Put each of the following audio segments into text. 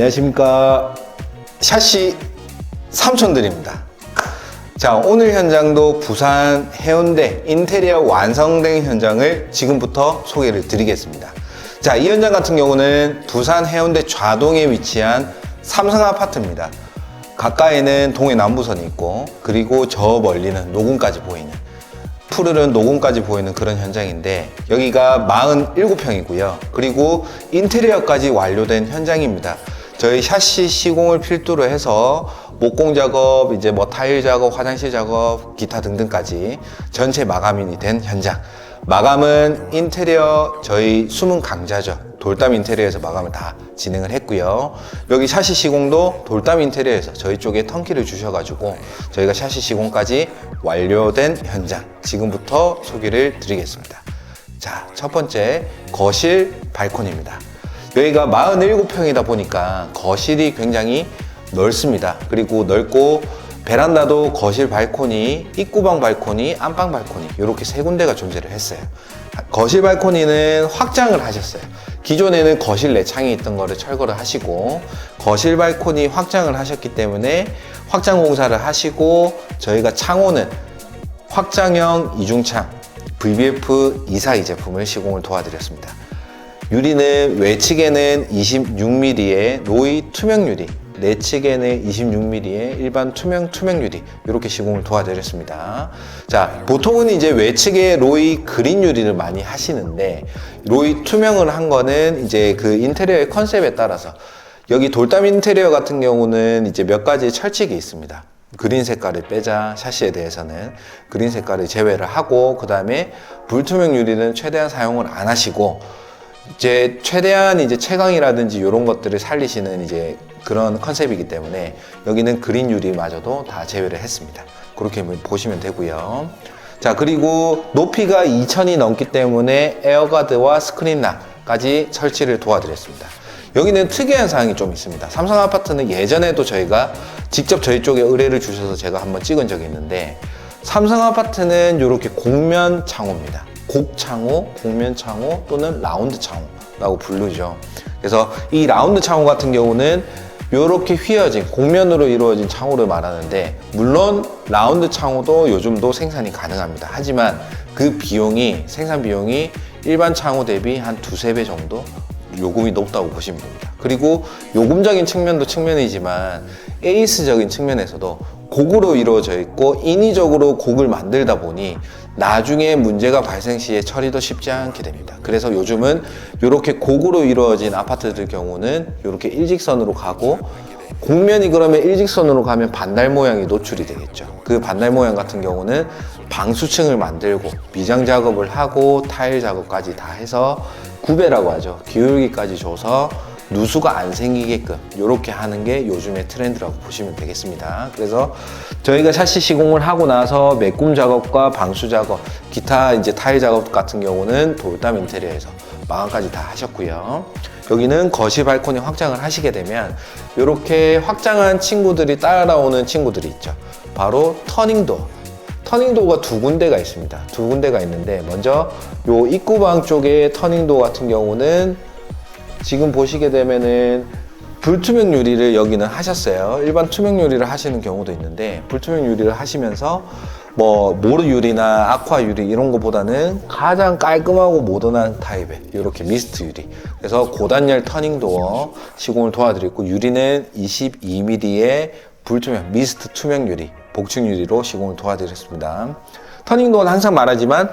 안녕하십니까. 샤시 삼촌들입니다. 자, 오늘 현장도 부산 해운대 인테리어 완성된 현장을 지금부터 소개를 드리겠습니다. 자, 이 현장 같은 경우는 부산 해운대 좌동에 위치한 삼성 아파트입니다. 가까이는 동해 남부선이 있고, 그리고 저 멀리는 노군까지 보이는, 푸르른 노군까지 보이는 그런 현장인데, 여기가 47평이고요. 그리고 인테리어까지 완료된 현장입니다. 저희 샤시 시공을 필두로 해서 목공 작업, 이제 뭐 타일 작업, 화장실 작업, 기타 등등까지 전체 마감이 된 현장. 마감은 인테리어 저희 숨은 강자죠. 돌담 인테리어에서 마감을 다 진행을 했고요. 여기 샤시 시공도 돌담 인테리어에서 저희 쪽에 턴키를 주셔가지고 저희가 샤시 시공까지 완료된 현장 지금부터 소개를 드리겠습니다. 자, 첫 번째 거실 발코니입니다. 여기가 47평이다 보니까 거실이 굉장히 넓습니다. 그리고 넓고 베란다도 거실 발코니, 입구방 발코니, 안방 발코니 이렇게 세 군데가 존재를 했어요. 거실 발코니는 확장을 하셨어요. 기존에는 거실 내창이 있던 거를 철거를 하시고 거실 발코니 확장을 하셨기 때문에 확장 공사를 하시고 저희가 창호는 확장형 이중창 VBF 242 제품을 시공을 도와드렸습니다. 유리는 외측에는 26mm의 로이 투명 유리, 내측에는 26mm의 일반 투명 유리 이렇게 시공을 도와드렸습니다. 자, 보통은 이제 외측에 로이 그린 유리를 많이 하시는데 로이 투명을 한 거는 이제 그 인테리어의 컨셉에 따라서 여기 돌담 인테리어 같은 경우는 이제 몇 가지 철칙이 있습니다. 그린 색깔을 빼자 샤시에 대해서는 그린 색깔을 제외를 하고 그 다음에 불투명 유리는 최대한 사용을 안 하시고 이제 최대한 이제 채광이라든지 이런 것들을 살리시는 이제 그런 컨셉이기 때문에 여기는 그린 유리마저도 다 제외를 했습니다. 그렇게 보시면 되고요. 자, 그리고 높이가 2000이 넘기 때문에 에어가드와 스크린락까지 설치를 도와드렸습니다. 여기는 특이한 사항이 좀 있습니다. 삼성 아파트는 예전에도 저희가 직접 저희 쪽에 의뢰를 주셔서 제가 한번 찍은 적이 있는데 삼성 아파트는 이렇게 곡면 창호입니다. 곡창호, 곡면 창호 또는 라운드 창호라고 부르죠. 그래서 이 라운드 창호 같은 경우는 이렇게 휘어진 곡면으로 이루어진 창호를 말하는데 물론 라운드 창호도 요즘도 생산이 가능합니다. 하지만 그 비용이 생산 비용이 일반 창호 대비 한 두세 배 정도 요금이 높다고 보시면 됩니다. 그리고 요금적인 측면도 측면이지만 에이스적인 측면에서도 곡으로 이루어져 있고 인위적으로 곡을 만들다 보니 나중에 문제가 발생 시에 처리도 쉽지 않게 됩니다. 그래서 요즘은 이렇게 곡으로 이루어진 아파트들 경우는 이렇게 일직선으로 가고 곡면이 그러면 일직선으로 가면 반달 모양이 노출이 되겠죠. 그 반달 모양 같은 경우는 방수층을 만들고 미장 작업을 하고 타일 작업까지 다 해서 구배라고 하죠. 기울기까지 줘서 누수가 안 생기게끔 이렇게 하는 게 요즘의 트렌드라고 보시면 되겠습니다. 그래서 저희가 샤시 시공을 하고 나서 메꿈 작업과 방수 작업, 기타 이제 타일 작업 같은 경우는 돌담 인테리어에서 마감까지 다 하셨고요. 여기는 거실 발코니 확장을 하시게 되면 이렇게 확장한 친구들이 따라오는 친구들이 있죠. 바로 터닝도어. 터닝도어가 두 군데가 있습니다. 두 군데가 있는데 먼저 요 입구방 쪽에 터닝도어 같은 경우는 지금 보시게 되면은 불투명 유리를 여기는 하셨어요. 일반 투명 유리를 하시는 경우도 있는데 불투명 유리를 하시면서 뭐 모르 유리나 아쿠아 유리 이런 것보다는 가장 깔끔하고 모던한 타입의 이렇게 미스트 유리. 그래서 고단열 터닝도어 시공을 도와드렸고 유리는 22mm의 불투명 미스트 투명 유리, 복층 유리로 시공을 도와드렸습니다. 터닝도어는 항상 말하지만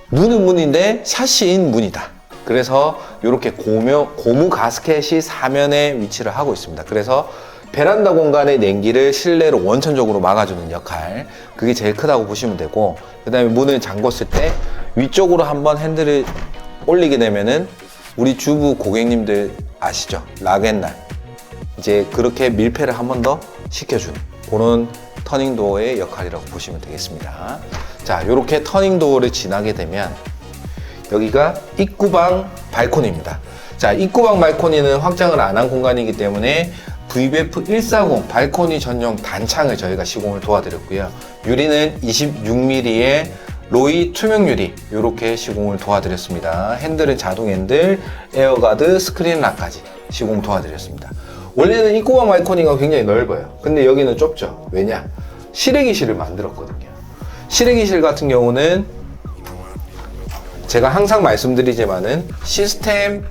문은 문인데 샤시인 문이다. 그래서 이렇게 고무 가스켓이 사면에 위치를 하고 있습니다. 그래서 베란다 공간의 냉기를 실내로 원천적으로 막아주는 역할, 그게 제일 크다고 보시면 되고, 그 다음에 문을 잠궜을 때 위쪽으로 한번 핸들을 올리게 되면은 우리 주부 고객님들 아시죠? 락앤락 이제 그렇게 밀폐를 한 번 더 시켜주는 그런 터닝도어의 역할이라고 보시면 되겠습니다. 자, 이렇게 터닝도어를 지나게 되면 여기가 입구방 발코니입니다. 자, 입구방 발코니는 확장을 안 한 공간이기 때문에 VBF 140 발코니 전용 단창을 저희가 시공을 도와드렸고요. 유리는 26mm의 로이 투명 유리 이렇게 시공을 도와드렸습니다. 핸들은 자동 핸들, 에어가드, 스크린 락까지 시공 도와드렸습니다. 원래는 입구방 발코니가 굉장히 넓어요. 근데 여기는 좁죠. 왜냐? 실외기실을 만들었거든요. 실외기실 같은 경우는 제가 항상 말씀드리지만은 시스템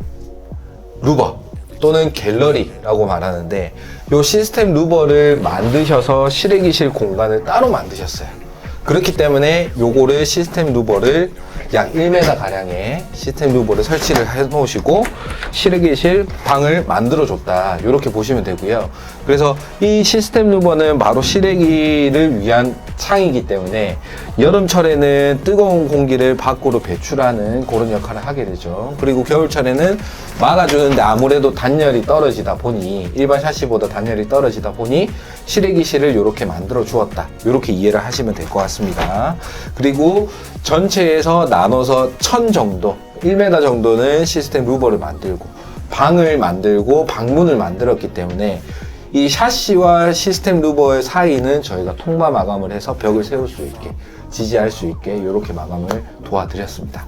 루버 또는 갤러리라고 말하는데, 이 시스템 루버를 만드셔서 실외기실 공간을 따로 만드셨어요. 그렇기 때문에 요거를 시스템 루버를 약 1m 가량의 시스템 루버를 설치를 해 놓으시고 실외기실 방을 만들어 줬다, 이렇게 보시면 되고요. 그래서 이 시스템 루버는 바로 실외기를 위한 창이기 때문에 여름철에는 뜨거운 공기를 밖으로 배출하는 그런 역할을 하게 되죠. 그리고 겨울철에는 막아주는데 아무래도 단열이 떨어지다 보니, 일반 샤시보다 단열이 떨어지다 보니 실외기실을 이렇게 만들어 주었다, 이렇게 이해를 하시면 될 것 같습니다. 그리고 전체에서 나눠서 1000 정도, 1m 정도는 시스템 루버를 만들고 방을 만들고 방문을 만들었기 때문에 이 샤시와 시스템 루버의 사이는 저희가 통마 마감을 해서 벽을 세울 수 있게, 지지할 수 있게 이렇게 마감을 도와드렸습니다.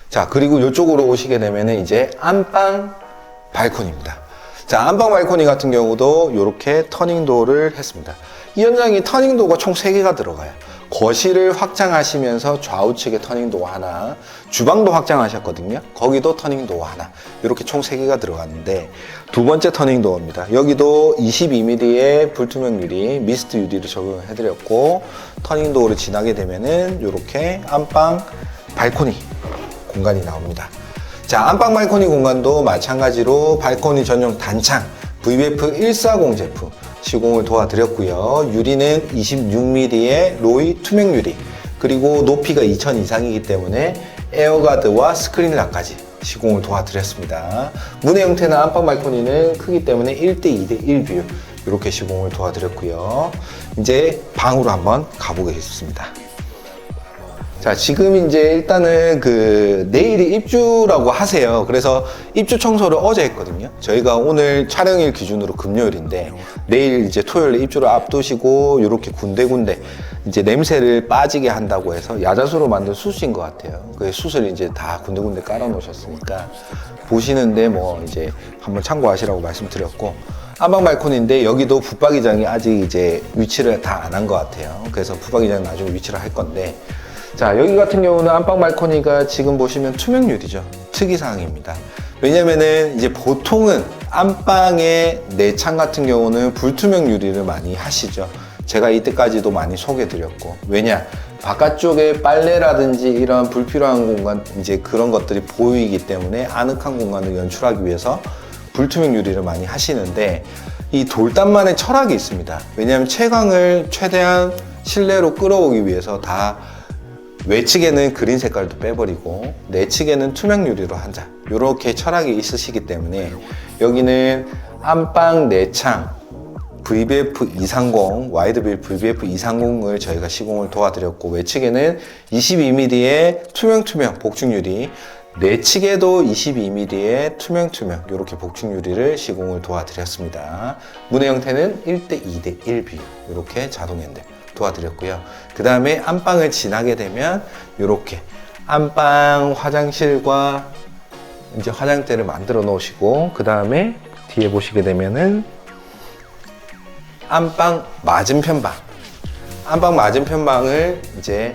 자, 그리고 이쪽으로 오시게 되면은 이제 안방 발코니입니다. 자, 안방 발코니 같은 경우도 이렇게 터닝도어를 했습니다. 이 현장이 터닝도어가 총 3개가 들어가요. 거실을 확장하시면서 좌우측에 터닝도어 하나, 주방도 확장하셨거든요. 거기도 터닝도어 하나, 이렇게 총 3개가 들어갔는데, 두 번째 터닝도어입니다. 여기도 22mm의 불투명 유리, 미스트 유리를 적용해 드렸고, 터닝도어를 지나게 되면은 이렇게 안방 발코니 공간이 나옵니다. 자, 안방 발코니 공간도 마찬가지로 발코니 전용 단창 VVF 140 제품 시공을 도와드렸고요. 유리는 26mm의 로이 투명 유리, 그리고 높이가 2000 이상이기 때문에 에어가드와 스크린락까지 시공을 도와드렸습니다. 문의 형태는 안방 발코니는 크기 때문에 1:2:1 뷰 이렇게 시공을 도와드렸고요. 이제 방으로 한번 가보겠습니다. 자, 지금 이제 일단은 내일이 입주라고 하세요. 그래서 입주 청소를 어제 했거든요. 저희가 오늘 촬영일 기준으로 금요일인데, 내일 이제 토요일에 입주를 앞두시고 이렇게 군데군데 이제 냄새를 빠지게 한다고 해서 야자수로 만든 숯인 것 같아요. 그 숯을 이제 다 군데군데 깔아 놓으셨으니까 보시는데 뭐 이제 한번 참고하시라고 말씀드렸고, 안방 발코니인데 여기도 붙박이장이 아직 이제 위치를 다 안 한 것 같아요. 그래서 붙박이장 나중에 위치를 할 건데, 자, 여기 같은 경우는 안방 발코니가 지금 보시면 투명 유리죠. 특이사항입니다. 왜냐면은 이제 보통은 안방의 내창 같은 경우는 불투명 유리를 많이 하시죠. 제가 이때까지도 많이 소개드렸고, 왜냐, 바깥쪽에 빨래라든지 이런 불필요한 공간, 이제 그런 것들이 보이기 때문에 아늑한 공간을 연출하기 위해서 불투명 유리를 많이 하시는데, 이 돌담만의 철학이 있습니다. 왜냐하면 채광을 최대한 실내로 끌어오기 위해서 다 외측에는 그린 색깔도 빼버리고 내측에는 투명 유리로 한다, 이렇게 철학이 있으시기 때문에 여기는 안방 내창 VVF 230 와이드빌 VVF 230을 저희가 시공을 도와드렸고, 외측에는 22mm의 투명 복층 유리, 내측에도 22mm의 투명 이렇게 복층 유리를 시공을 도와드렸습니다. 문의 형태는 1:2:1 뷰 이렇게 자동 핸들 도와드렸고요. 그 다음에 안방을 지나게 되면 이렇게 안방 화장실과 이제 화장대를 만들어 놓으시고, 그 다음에 뒤에 보시게 되면은 안방 맞은편 방, 안방 맞은편 방을 이제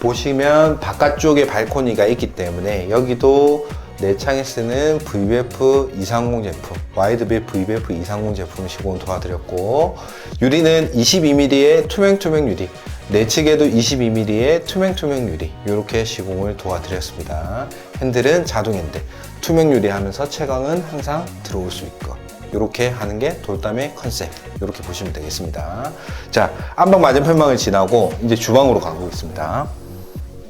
보시면 바깥쪽에 발코니가 있기 때문에 여기도 내창에 쓰는 VVF 230 제품, 와이드빌 VVF 230 제품 시공 도와드렸고, 유리는 22mm의 투명 유리, 내측에도 22mm의 투명 유리 이렇게 시공을 도와드렸습니다. 핸들은 자동 핸들, 투명 유리 하면서 채광은 항상 들어올 수 있고, 이렇게 하는 게 돌담의 컨셉, 이렇게 보시면 되겠습니다. 자, 안방 맞은편방을 지나고 이제 주방으로 가보겠습니다.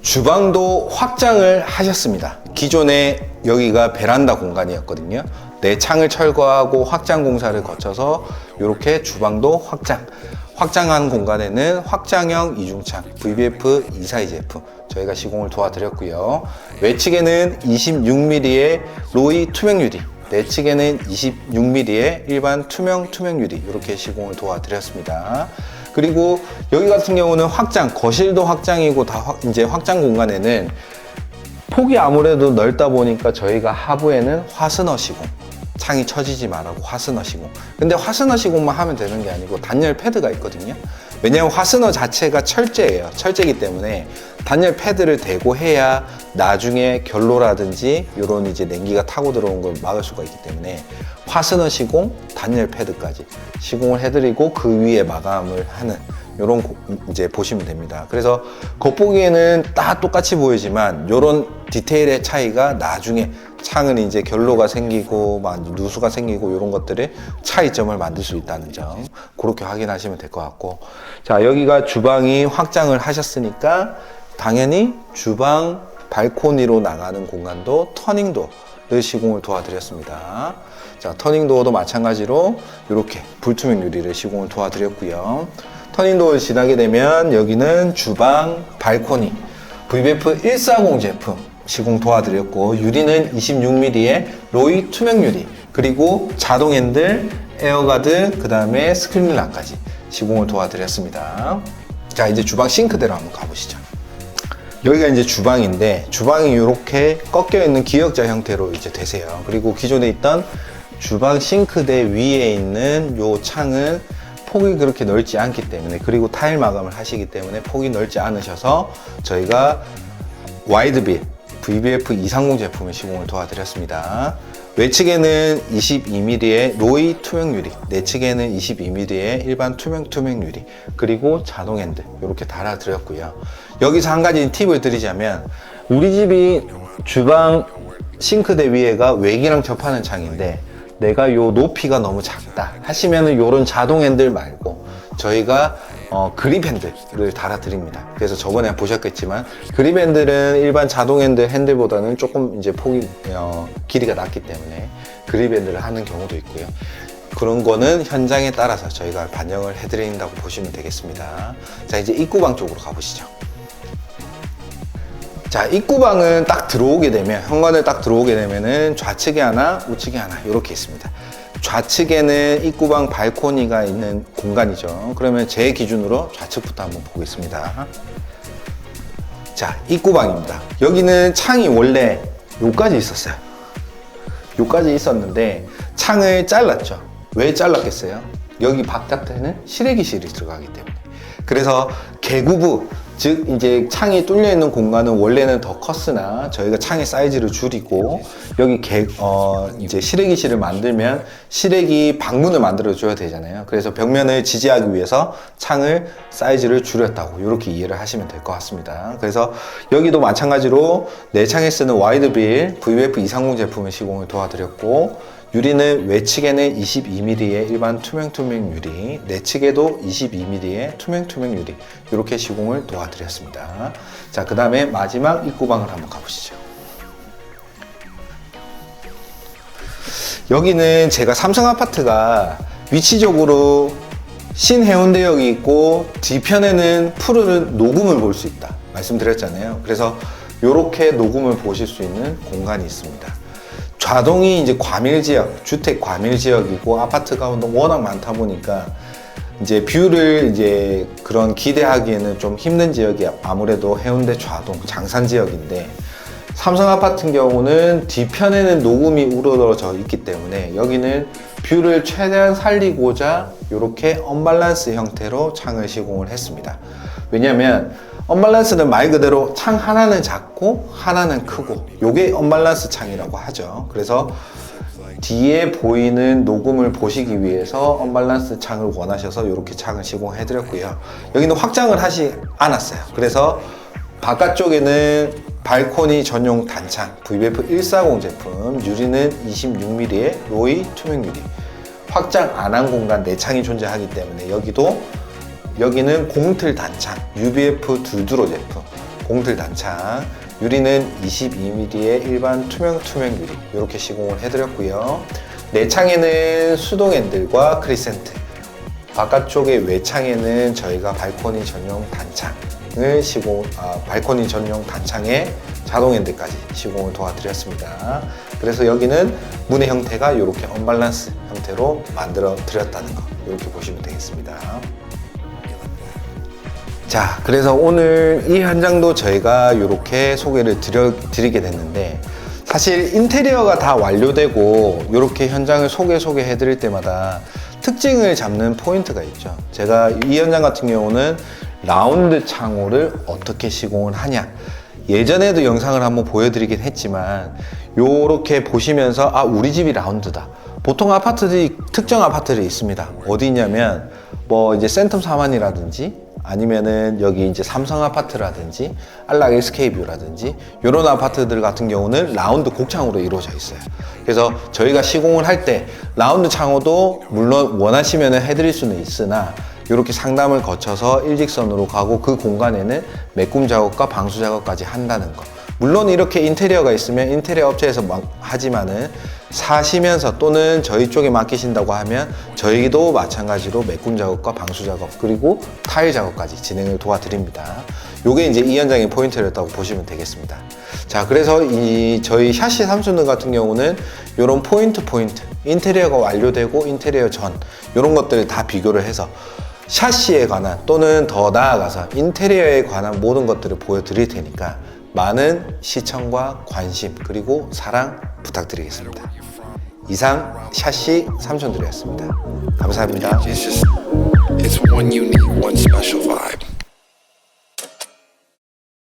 주방도 확장을 하셨습니다. 기존에 여기가 베란다 공간이었거든요. 내창을 철거하고 확장 공사를 거쳐서 이렇게 주방도 확장한 공간에는 확장형 이중창 VVF 242 제품 저희가 시공을 도와드렸고요. 외측에는 26mm의 로이 투명 유리, 내측에는 26mm의 일반 투명 유리 이렇게 시공을 도와드렸습니다. 그리고 여기 같은 경우는 거실도 확장이고 다 이제 확장 공간에는 폭이 아무래도 넓다 보니까 저희가 하부에는 화스너 시공, 창이 처지지 말라고 화스너 시공. 근데 화스너 시공만 하면 되는 게 아니고 단열 패드가 있거든요. 왜냐하면 화스너 자체가 철제예요. 철제이기 때문에 단열 패드를 대고 해야 나중에 결로라든지 이런 이제 냉기가 타고 들어온 걸 막을 수가 있기 때문에 화스너 시공, 단열 패드까지 시공을 해드리고 그 위에 마감을 하는 요런 이제 보시면 됩니다. 그래서 겉보기에는 다 똑같이 보이지만 요런 디테일의 차이가 나중에 창은 이제 결로가 생기고 막 누수가 생기고 이런 것들의 차이점을 만들 수 있다는 점 그렇게 확인하시면 될 것 같고, 자 여기가 주방이 확장을 하셨으니까 당연히 주방 발코니로 나가는 공간도 터닝도어를 시공을 도와드렸습니다. 자 터닝도어도 마찬가지로 이렇게 불투명 유리를 시공을 도와드렸고요. 터닝도어를 지나게 되면 여기는 주방 발코니 VBF 140 제품 시공 도와드렸고, 유리는 26mm의 로이 투명 유리, 그리고 자동 핸들, 에어가드, 그 다음에 스크린락까지 시공을 도와드렸습니다. 자 이제 주방 싱크대로 한번 가보시죠. 여기가 이제 주방인데 주방이 이렇게 꺾여 있는 기역자 형태로 이제 되세요. 그리고 기존에 있던 주방 싱크대 위에 있는 요 창은 폭이 그렇게 넓지 않기 때문에, 그리고 타일 마감을 하시기 때문에 폭이 넓지 않으셔서 저희가 와이드빌 VBF 230 제품의 시공을 도와드렸습니다. 외측에는 22mm의 로이 투명 유리, 내측에는 22mm의 일반 투명 유리, 그리고 자동 핸들 이렇게 달아드렸고요. 여기서 한 가지 팁을 드리자면, 우리 집이 주방 싱크대 위에가 외기랑 접하는 창인데 내가 요 높이가 너무 작다 하시면은 요런 자동 핸들 말고 저희가 그립 핸들을 달아 드립니다. 그래서 저번에 보셨겠지만 그립 핸들은 일반 자동 핸들보다는 조금 이제 폭이 길이가 낮기 때문에 그립 핸들을 하는 경우도 있고요. 그런 거는 현장에 따라서 저희가 반영을 해 드린다고 보시면 되겠습니다. 자 이제 입구방 쪽으로 가보시죠. 자 입구방은 딱 들어오게 되면, 현관을 딱 들어오게 되면은 좌측에 하나 우측에 하나 이렇게 있습니다. 좌측에는 입구방 발코니가 있는 공간이죠. 그러면 제 기준으로 좌측부터 한번 보겠습니다. 자 입구방입니다. 여기는 창이 원래 요까지 있었어요. 요까지 있었는데 창을 잘랐죠. 왜 잘랐겠어요? 여기 바깥에는 실외기실이 들어가기 때문에. 그래서 개구부, 즉 이제 창이 뚫려 있는 공간은 원래는 더 컸으나 저희가 창의 사이즈를 줄이고 여기 이제 실외기실을 만들면 실외기 방문을 만들어 줘야 되잖아요. 그래서 벽면을 지지하기 위해서 창을 사이즈를 줄였다고 이렇게 이해를 하시면 될 것 같습니다. 그래서 여기도 마찬가지로 내창에 쓰는 와이드빌 VBF 230 제품의 시공을 도와드렸고, 유리는 외측에는 22mm의 일반 투명 유리, 내측에도 22mm의 투명 유리 이렇게 시공을 도와드렸습니다. 자, 그 다음에 마지막 입구방을 한번 가보시죠. 여기는 제가 삼성 아파트가 위치적으로 신해운대역이 있고 뒤편에는 푸르른 녹음을 볼 수 있다 말씀드렸잖아요. 그래서 이렇게 녹음을 보실 수 있는 공간이 있습니다. 좌동이 이제 과밀지역, 주택 과밀지역이고 아파트가 워낙 많다 보니까 이제 뷰를 이제 그런 기대하기에는 좀 힘든 지역이 아무래도 해운대 좌동, 장산 지역인데, 삼성 아파트 같은 경우는 뒤편에는 녹음이 우러져 있기 때문에 여기는 뷰를 최대한 살리고자 이렇게 언밸런스 형태로 창을 시공을 했습니다. 왜냐면 언밸런스는 말 그대로 창 하나는 작고 하나는 크고, 요게 언밸런스 창이라고 하죠. 그래서 뒤에 보이는 녹음을 보시기 위해서 언밸런스 창을 원하셔서 이렇게 창을 시공해 드렸고요. 여기는 확장을 하지 않았어요. 그래서 바깥쪽에는 발코니 전용 단창 VBF 140 제품, 유리는 26mm의 로이 투명 유리, 확장 안 한 공간 내창이 존재하기 때문에 여기는 공틀 단창 UBF 두드로 제품, 공틀 단창, 유리는 22mm의 일반 투명 유리 이렇게 시공을 해드렸고요. 내창에는 수동 핸들과 크리센트, 바깥쪽의 외창에는 저희가 발코니 전용 단창을 발코니 전용 단창에 자동 핸들까지 시공을 도와드렸습니다. 그래서 여기는 문의 형태가 이렇게 언밸런스 형태로 만들어 드렸다는 거, 이렇게 보시면 되겠습니다. 자, 그래서 오늘 이 현장도 저희가 이렇게 소개를 드리게 됐는데, 사실 인테리어가 다 완료되고 이렇게 현장을 소개해 드릴 때마다 특징을 잡는 포인트가 있죠. 제가 이 현장 같은 경우는 라운드 창호를 어떻게 시공을 하냐, 예전에도 영상을 한번 보여드리긴 했지만 요렇게 보시면서 아, 우리 집이 라운드다. 보통 아파트들이 특정 아파트들이 있습니다. 어디 있냐면 뭐 이제 센텀 사만이라든지 아니면은 여기 이제 삼성 아파트라든지 안락 SK뷰라든지 이런 아파트들 같은 경우는 라운드 곡창으로 이루어져 있어요. 그래서 저희가 시공을 할 때 라운드 창호도 물론 원하시면 해드릴 수는 있으나 이렇게 상담을 거쳐서 일직선으로 가고 그 공간에는 메꿈 작업과 방수 작업까지 한다는 거. 물론 이렇게 인테리어가 있으면 인테리어 업체에서 하지만은 사시면서 또는 저희 쪽에 맡기신다고 하면 저희도 마찬가지로 메꿈 작업과 방수 작업 그리고 타일 작업까지 진행을 도와드립니다. 요게 이제 이 현장의 포인트였다고 보시면 되겠습니다. 자, 그래서 저희 샤시 삼촌들 같은 경우는 요런 포인트 인테리어가 완료되고 인테리어 전 요런 것들을 다 비교를 해서 샤시에 관한 또는 더 나아가서 인테리어에 관한 모든 것들을 보여드릴 테니까 많은 시청과 관심 그리고 사랑 부탁드리겠습니다. 이상 샤시 삼촌들이었습니다. 감사합니다. It's one unique, one special vibe.